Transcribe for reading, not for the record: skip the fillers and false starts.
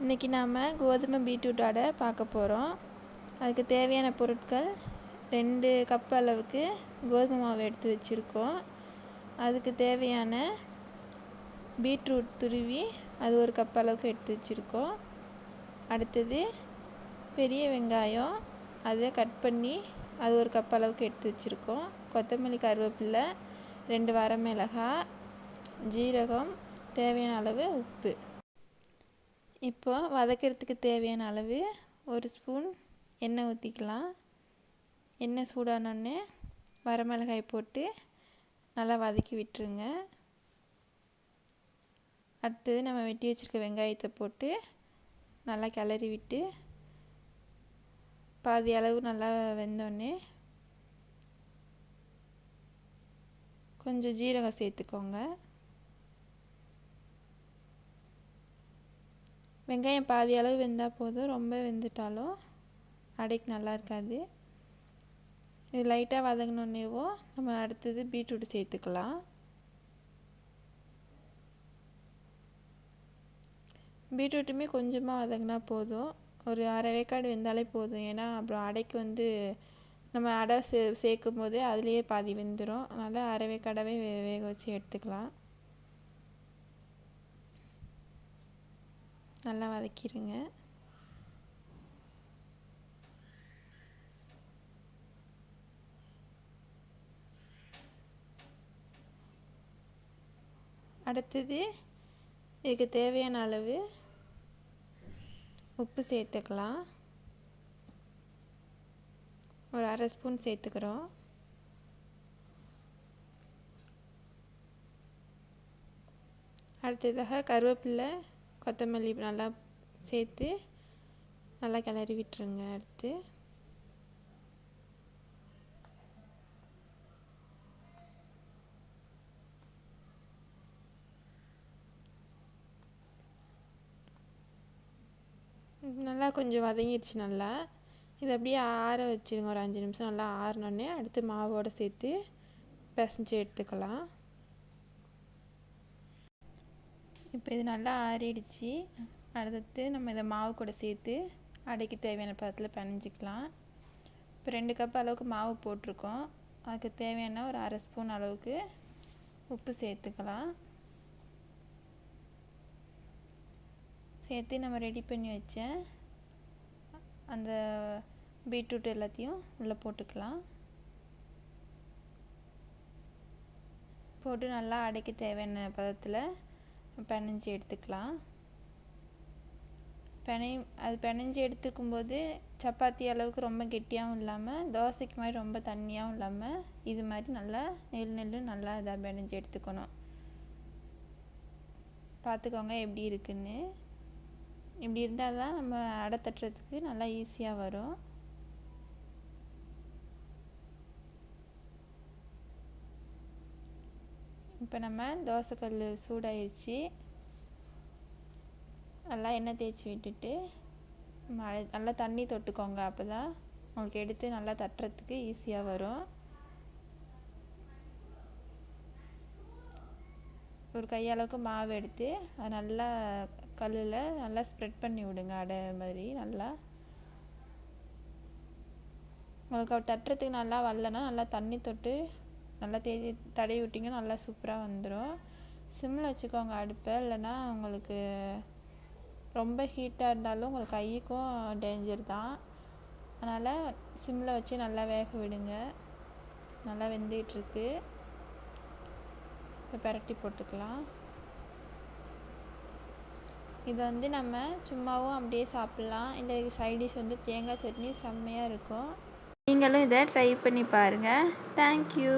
இன்றைக்கி நாம் கோதுமை பீட்ரூட் அடை பார்க்க போகிறோம். அதுக்கு தேவையான பொருட்கள் 2 கப் அளவுக்கு கோதுமை மாவு எடுத்து வச்சுருக்கோம். அதுக்கு தேவையான பீட்ரூட் துருவி அது 1 கப் அளவுக்கு எடுத்து வச்சுருக்கோம். அடுத்தது பெரிய வெங்காயம் அதை கட் பண்ணி அது 1 கப் அளவுக்கு எடுத்து வச்சுருக்கோம். கொத்தமல்லி, கருவேப்பிலை, 2 வரமிளகாய், ஜீரகம், தேவையான அளவு உப்பு. இப்போ வதக்கிறதுக்கு தேவையான அளவு 1 ஸ்பூன் எண்ணெய் ஊற்றிக்கலாம். எண்ணெய் சூடானோடனே வரமிளகாய் போட்டு நல்லா வதக்கி விட்டுருங்க. அடுத்தது நம்ம வெட்டி வச்சுருக்க வெங்காயத்தை போட்டு நல்லா கிளறி விட்டு பாதி அளவு நல்லா வெந்தோடனே கொஞ்சம் ஜீரகம் சேர்த்துக்கோங்க. வெங்காயம் பாதி அளவு வெந்தால் போதும், ரொம்ப வெந்துட்டாலும் அடைக்கு நல்லா இருக்காது. இது லைட்டாக வதங்கினோன்னேவோ நம்ம அடுத்தது பீட்ரூட் சேர்த்துக்கலாம். பீட்ரூட்டுமே கொஞ்சமாக வதங்கினா போதும், ஒரு அரை வேக்காடு வெந்தாலே போதும். ஏன்னா அப்புறம் அடைக்கு நம்ம அடை சேர்க்கும் போது அதுலேயே பாதி வெந்துடும். அதனால் அரை வேக்காடாகவே வேக வச்சு எடுத்துக்கலாம். நல்லா வதக்கிடுங்க. அடுத்தது இதுக்கு தேவையான அளவு உப்பு சேர்த்துக்கலாம். ஒரு அரை ஸ்பூன் சேர்த்துக்கிறோம். அடுத்ததாக கருவேப்பிலை, கொத்தமல்லி நல்லா சேர்த்து நல்லா கிளறி விட்டுருங்க. அடுத்து நல்லா கொஞ்சம் வதங்கிடுச்சு. நல்லா இதை அப்படியே ஆற வச்சுருங்க. ஒரு 5 நிமிஷம் நல்லா ஆறினோடனே அடுத்து மாவோடு சேர்த்து பிசைஞ்சு எடுத்துக்கலாம். இப்போ இது நல்லா ஆறிடுச்சு. அடுத்து நம்ம இதை மாவு கூட சேர்த்து அடைக்கு தேவையான பதத்தில் பிணைஞ்சிக்கலாம். இப்போ 2 கப் அளவுக்கு மாவு போட்டிருக்கோம். அதுக்கு தேவையான ஒரு அரை ஸ்பூன் அளவுக்கு உப்பு சேர்த்துக்கலாம். சேர்த்து நம்ம ரெடி பண்ணி வச்ச அந்த பீட்ரூட் எல்லாத்தையும் உள்ளே போட்டுக்கலாம். போட்டு நல்லா அடைக்கு தேவையான பதத்தில் பிணைஞ்சி எடுத்துக்கலாம். அது பிணைஞ்சி எடுத்துக்கும்போது சப்பாத்தி அளவுக்கு ரொம்ப கெட்டியாகவும் இல்லாமல் தோசைக்கு மாதிரி ரொம்ப தண்ணியாகவும் இல்லாமல் இது மாதிரி நல்லா நெல்லு நல்லா இதாக பிணைஞ்சி எடுத்துக்கணும். பார்த்துக்கோங்க எப்படி இருக்குன்னு. இப்படி இருந்தால் தான் நம்ம அடை தட்டுறதுக்கு நல்லா ஈஸியாக வரும். இப்போ நம்ம தோசைக்கல் சூடாயிடுச்சு. நல்லா எண்ணெய் தேய்ச்சி விட்டுட்டு நல்லா தண்ணி தொட்டுக்கோங்க. அப்போ தான் உங்களுக்கு எடுத்து நல்லா தட்டுறதுக்கு ஈஸியாக வரும். ஒரு கையளவுக்கு மாவு எடுத்து அது நல்லா கல்லில் நல்லா ஸ்ப்ரெட் பண்ணி விடுங்க. அடை மாதிரி நல்லா உங்களுக்கு அவர் தட்டுறதுக்கு நல்லா வரலன்னா நல்லா தண்ணி தொட்டு நல்லா தடவி விட்டிங்கன்னா நல்லா சூப்பராக வந்துடும். சிம்மில் வச்சுக்கோங்க அடுப்பை, இல்லைன்னா உங்களுக்கு ரொம்ப ஹீட்டாக இருந்தாலும் உங்களுக்கு கைக்கும் டேஞ்சர் தான். அதனால் சிம்மில் வச்சு நல்லா வேக விடுங்க. நல்லா வெந்துகிட்ருக்கு. இப்போ பிரட்டி போட்டுக்கலாம். இதை நம்ம சும்மாவும் அப்படியே சாப்பிட்லாம், இல்லை இதுக்கு சைட் டிஷ் தேங்காய் சட்னி செம்மையாக இருக்கும். நீங்களும் இதை ட்ரை பண்ணி பாருங்கள். தேங்க்யூ.